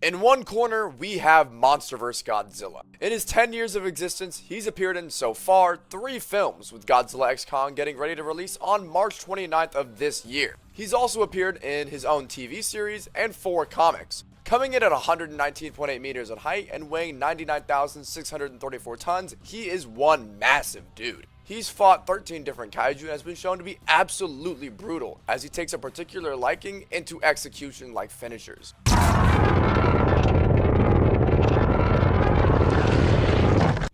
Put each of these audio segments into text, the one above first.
In one corner, we have Monsterverse Godzilla. In his 10 years of existence, he's appeared in, so far, 3 films, with Godzilla x Kong getting ready to release on March 29th of this year. He's also appeared in his own TV series and 4 comics. Coming in at 119.8 meters in height and weighing 99,634 tons, he is one massive dude. He's fought 13 different kaiju and has been shown to be absolutely brutal, as he takes a particular liking into execution-like finishers.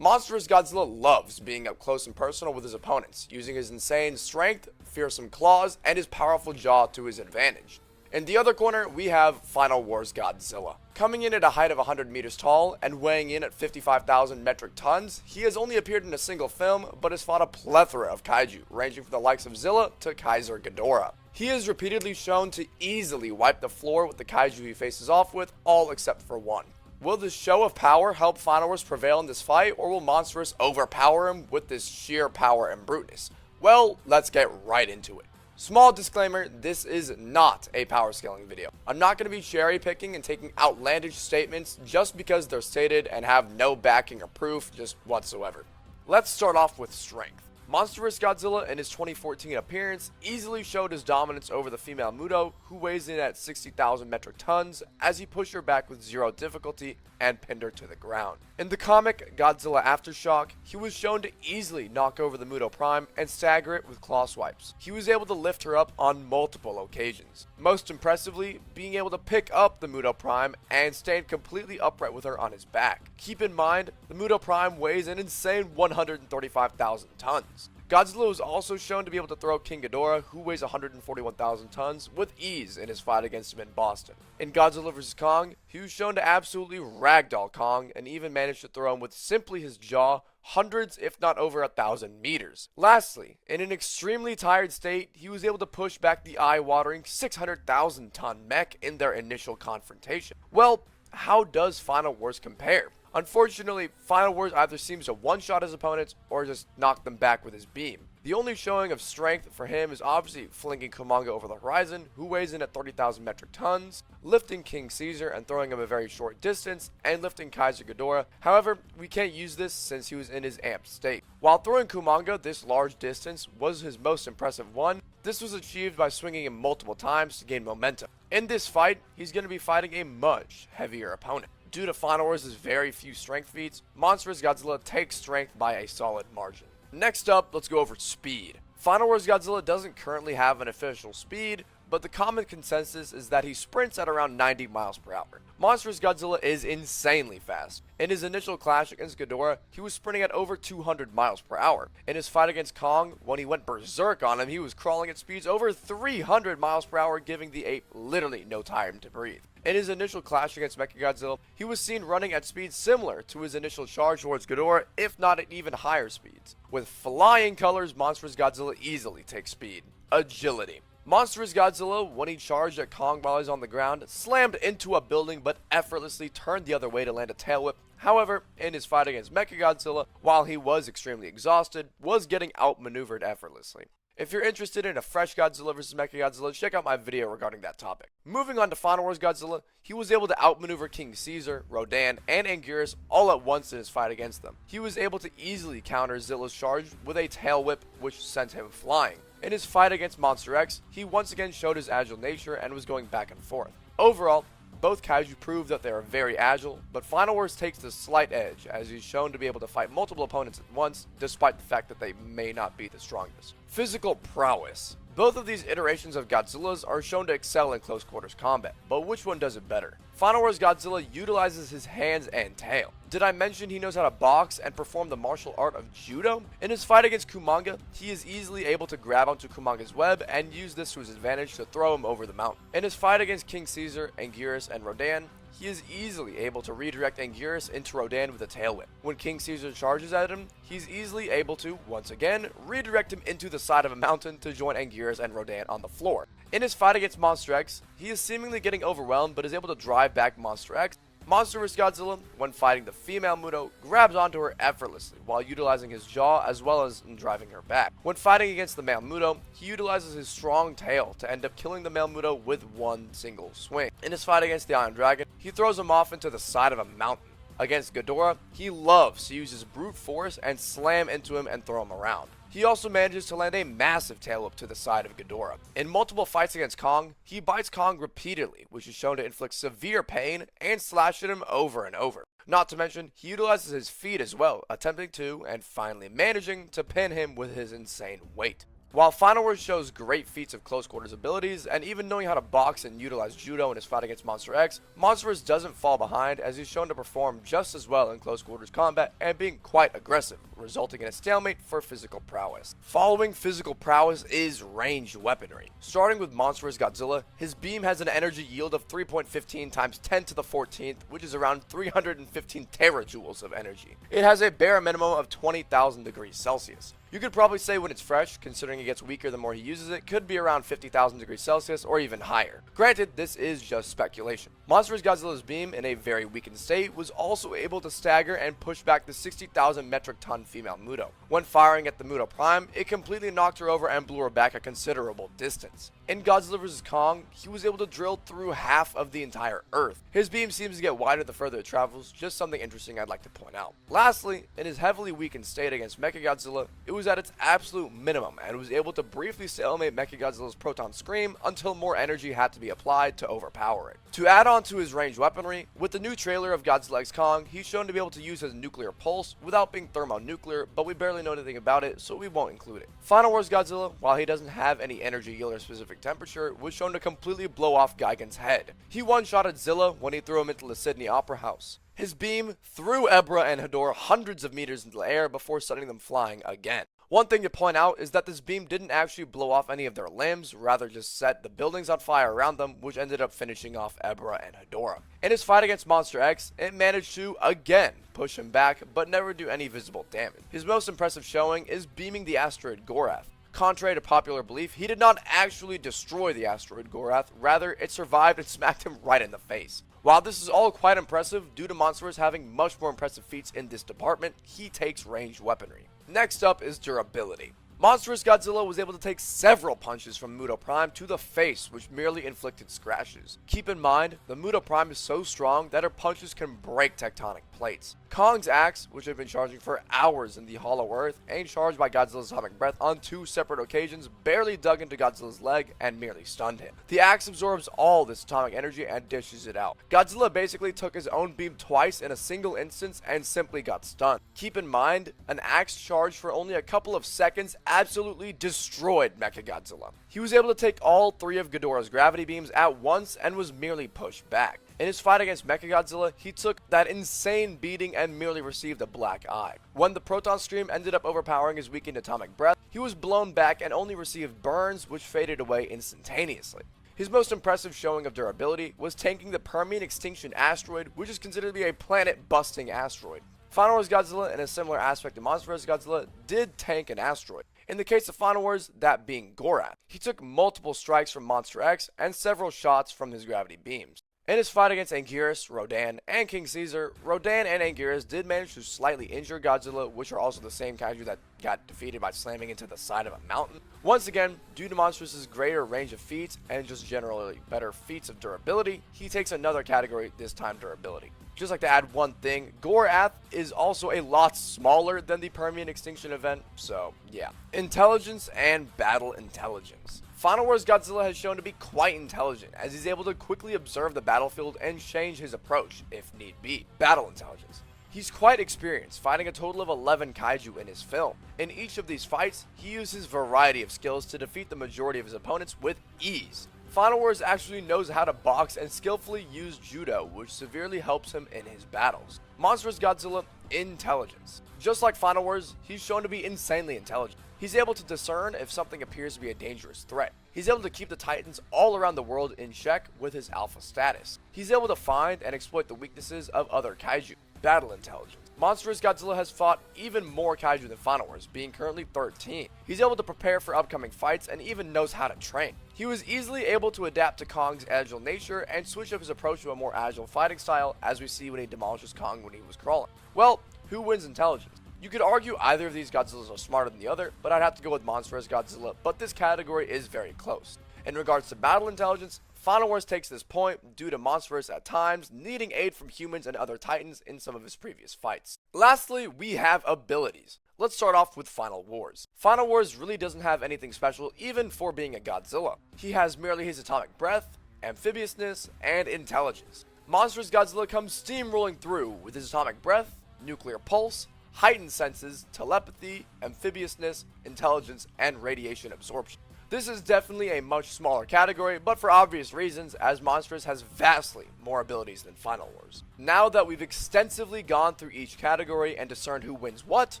Monsterverse Godzilla loves being up close and personal with his opponents, using his insane strength, fearsome claws, and his powerful jaw to his advantage. In the other corner, we have Final Wars Godzilla. Coming in at a height of 100 meters tall and weighing in at 55,000 metric tons, he has only appeared in a single film, but has fought a plethora of kaiju, ranging from the likes of Zilla to Kaiser Ghidorah. He is repeatedly shown to easily wipe the floor with the kaiju he faces off with, all except for one. Will this show of power help Final Wars prevail in this fight, or will Monsterverse overpower him with this sheer power and bruteness? Well, let's get right into it. Small disclaimer, this is not a power scaling video. I'm not going to be cherry picking and taking outlandish statements just because they're stated and have no backing or proof just whatsoever. Let's start off with strength. Monsterverse Godzilla in his 2014 appearance easily showed his dominance over the female Muto, who weighs in at 60,000 metric tons, as he pushed her back with 0 difficulty and pinned her to the ground. In the comic Godzilla Aftershock, he was shown to easily knock over the Muto Prime and stagger it with claw swipes. He was able to lift her up on multiple occasions, most impressively being able to pick up the Muto Prime and stand completely upright with her on his back. Keep in mind, the Muto Prime weighs an insane 135,000 tons. Godzilla was also shown to be able to throw King Ghidorah, who weighs 141,000 tons, with ease in his fight against him in Boston. In Godzilla vs. Kong, he was shown to absolutely ragdoll Kong and even managed to throw him with simply his jaw hundreds if not over 1,000 meters. Lastly, in an extremely tired state, he was able to push back the eye-watering 600,000 ton mech in their initial confrontation. Well, how does Final Wars compare? Unfortunately, Final Wars either seems to one-shot his opponents or just knock them back with his beam. The only showing of strength for him is obviously flinging Kumonga over the horizon, who weighs in at 30,000 metric tons, lifting King Caesar and throwing him a very short distance, and lifting Kaiser Ghidorah. However, we can't use this since he was in his amped state. While throwing Kumonga this large distance was his most impressive one, this was achieved by swinging him multiple times to gain momentum. In this fight, he's going to be fighting a much heavier opponent. Due to Final Wars' very few strength feats, Monsterverse Godzilla takes strength by a solid margin. Next up, let's go over speed. Final Wars Godzilla doesn't currently have an official speed, but the common consensus is that he sprints at around 90 miles per hour. Monsterverse Godzilla is insanely fast. In his initial clash against Ghidorah, he was sprinting at over 200 miles per hour. In his fight against Kong, when he went berserk on him, he was crawling at speeds over 300 miles per hour, giving the ape literally no time to breathe. In his initial clash against Mechagodzilla, he was seen running at speeds similar to his initial charge towards Ghidorah, if not at even higher speeds. With flying colors, Monsterverse Godzilla easily takes speed. Agility. Monsterverse Godzilla, when he charged at Kong while he's on the ground, slammed into a building but effortlessly turned the other way to land a tail whip. However, in his fight against Mechagodzilla, while he was extremely exhausted, was getting outmaneuvered effortlessly. If you're interested in a fresh Godzilla vs. Mechagodzilla, check out my video regarding that topic. Moving on to Final Wars Godzilla, he was able to outmaneuver King Caesar, Rodan, and Anguirus all at once in his fight against them. He was able to easily counter Zilla's charge with a tail whip, which sent him flying. In his fight against Monster X, he once again showed his agile nature and was going back and forth. Overall, both kaiju prove that they are very agile, but Final Wars takes the slight edge, as he's shown to be able to fight multiple opponents at once, despite the fact that they may not be the strongest. Physical prowess. Both of these iterations of Godzillas are shown to excel in close quarters combat, but which one does it better? Final Wars Godzilla utilizes his hands and tail. Did I mention he knows how to box and perform the martial art of judo? In his fight against Kumonga, he is easily able to grab onto Kumonga's web and use this to his advantage to throw him over the mountain. In his fight against King Caesar, Anguirus, and Rodan, he is easily able to redirect Anguirus into Rodan with a tail whip. When King Caesar charges at him, he's easily able to, once again, redirect him into the side of a mountain to join Anguirus and Rodan on the floor. In his fight against Monster X, he is seemingly getting overwhelmed but is able to drive back Monster X Monsterverse Godzilla, when fighting the female Muto, grabs onto her effortlessly while utilizing his jaw as well as in driving her back. When fighting against the male Muto, he utilizes his strong tail to end up killing the male Muto with one single swing. In his fight against the Iron Dragon, he throws him off into the side of a mountain. Against Ghidorah, he loves to use his brute force and slam into him and throw him around. He also manages to land a massive tail whip to the side of Ghidorah. In multiple fights against Kong, he bites Kong repeatedly, which is shown to inflict severe pain and slash at him over and over. Not to mention, he utilizes his feet as well, attempting to, and finally managing to pin him with his insane weight. While Final Wars shows great feats of close quarters abilities, and even knowing how to box and utilize judo in his fight against Monster X, Monsterverse doesn't fall behind as he's shown to perform just as well in close quarters combat and being quite aggressive, resulting in a stalemate for physical prowess. Following physical prowess is ranged weaponry. Starting with Monsterverse Godzilla, his beam has an energy yield of 3.15 times 10 to the 14th, which is around 315 terajoules of energy. It has a bare minimum of 20,000 degrees Celsius. You could probably say when it's fresh, considering it gets weaker the more he uses it, could be around 50,000 degrees Celsius or even higher. Granted, this is just speculation. Monsterverse Godzilla's beam, in a very weakened state, was also able to stagger and push back the 60,000 metric ton female Muto. When firing at the Muto Prime, it completely knocked her over and blew her back a considerable distance. In Godzilla vs. Kong, he was able to drill through half of the entire Earth. His beam seems to get wider the further it travels, just something interesting I'd like to point out. Lastly, in his heavily weakened state against Mechagodzilla, it was at its absolute minimum and was able to briefly stalemate Mechagodzilla's proton scream until more energy had to be applied to overpower it. To add on to his ranged weaponry, with the new trailer of Godzilla x Kong, he's shown to be able to use his nuclear pulse without being thermonuclear, but we barely know anything about it, so we won't include it. Final Wars Godzilla, while he doesn't have any energy yield or specific temperature, was shown to completely blow off Gigan's head. He one-shotted Zilla when he threw him into the Sydney Opera House. His beam threw Ebra and Hedorah hundreds of meters into the air before sending them flying again. One thing to point out is that this beam didn't actually blow off any of their limbs, rather just set the buildings on fire around them, which ended up finishing off Ebra and Hedorah. In his fight against Monster X, it managed to, again, push him back, but never do any visible damage. His most impressive showing is beaming the asteroid Gorath. Contrary to popular belief, he did not actually destroy the asteroid Gorath, rather it survived and smacked him right in the face. While this is all quite impressive, due to Monsterverse having much more impressive feats in this department, he takes ranged weaponry. Next up is durability. Monsterverse Godzilla was able to take several punches from Muto Prime to the face, which merely inflicted scratches. Keep in mind, the Muto Prime is so strong that her punches can break tectonic plates. Kong's axe, which had been charging for hours in the Hollow Earth and charged by Godzilla's atomic breath on 2 separate occasions, barely dug into Godzilla's leg and merely stunned him. The axe absorbs all this atomic energy and dishes it out. Godzilla basically took his own beam twice in a single instance and simply got stunned. Keep in mind, an axe charge for only a couple of seconds absolutely destroyed Mechagodzilla. He was able to take all 3 of Ghidorah's gravity beams at once and was merely pushed back. In his fight against Mechagodzilla, he took that insane beating and merely received a black eye. When the proton stream ended up overpowering his weakened atomic breath, he was blown back and only received burns, which faded away instantaneously. His most impressive showing of durability was tanking the Permian extinction asteroid, which is considered to be a planet-busting asteroid. Final Wars Godzilla, in a similar aspect to Monsterverse Godzilla, did tank an asteroid. In the case of Final Wars, that being Gorath. He took multiple strikes from Monster X and several shots from his gravity beams. In his fight against Anguirus, Rodan, and King Caesar, Rodan and Anguirus did manage to slightly injure Godzilla, which are also the same kaiju that got defeated by slamming into the side of a mountain. Once again, due to Monsterverse's greater range of feats and just generally better feats of durability, he takes another category, this time durability. Just like to add one thing, Gorath is also a lot smaller than the Permian extinction event, so yeah. Intelligence and battle intelligence. Final Wars Godzilla has shown to be quite intelligent, as he's able to quickly observe the battlefield and change his approach, if need be. Battle intelligence. He's quite experienced, fighting a total of 11 kaiju in his film. In each of these fights, he uses a variety of skills to defeat the majority of his opponents with ease. Final Wars actually knows how to box and skillfully use judo, which severely helps him in his battles. Monsterverse Godzilla, intelligence. Just like Final Wars, he's shown to be insanely intelligent. He's able to discern if something appears to be a dangerous threat. He's able to keep the Titans all around the world in check with his alpha status. He's able to find and exploit the weaknesses of other kaiju. Battle intelligence. Monsterverse Godzilla has fought even more kaiju than Final Wars, being currently 13. He's able to prepare for upcoming fights and even knows how to train. He was easily able to adapt to Kong's agile nature and switch up his approach to a more agile fighting style, as we see when he demolishes Kong when he was crawling. Well, who wins intelligence? You could argue either of these Godzillas are smarter than the other, but I'd have to go with Monsterverse Godzilla, but this category is very close. In regards to battle intelligence, Final Wars takes this point due to Monsterverse at times needing aid from humans and other titans in some of his previous fights. Lastly, we have abilities. Let's start off with Final Wars. Final Wars really doesn't have anything special even for being a Godzilla. He has merely his atomic breath, amphibiousness, and intelligence. Monsterverse Godzilla comes steamrolling through with his atomic breath, nuclear pulse, heightened senses, telepathy, amphibiousness, intelligence, and radiation absorption. This is definitely a much smaller category, but for obvious reasons, as Monsterverse has vastly more abilities than Final Wars. Now that we've extensively gone through each category and discerned who wins what,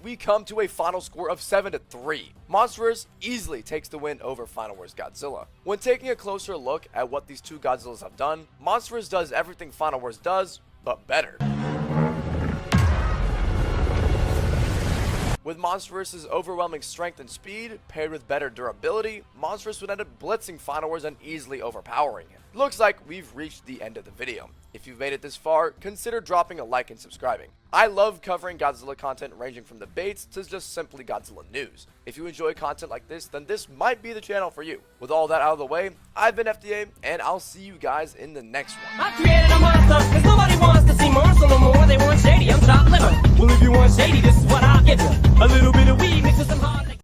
we come to a final score of 7-3. Monsterverse easily takes the win over Final Wars Godzilla. When taking a closer look at what these two Godzillas have done, Monsterverse does everything Final Wars does, but better. With Monsterverse's overwhelming strength and speed, paired with better durability, Monsterverse would end up blitzing Final Wars and easily overpowering him. Looks like we've reached the end of the video. If you've made it this far, consider dropping a like and subscribing. I love covering Godzilla content ranging from debates to just simply Godzilla news. If you enjoy content like this, then this might be the channel for you. With all that out of the way, I've been FDA, and I'll see you guys in the next one. I created a monster, 'cause nobody wants to see monster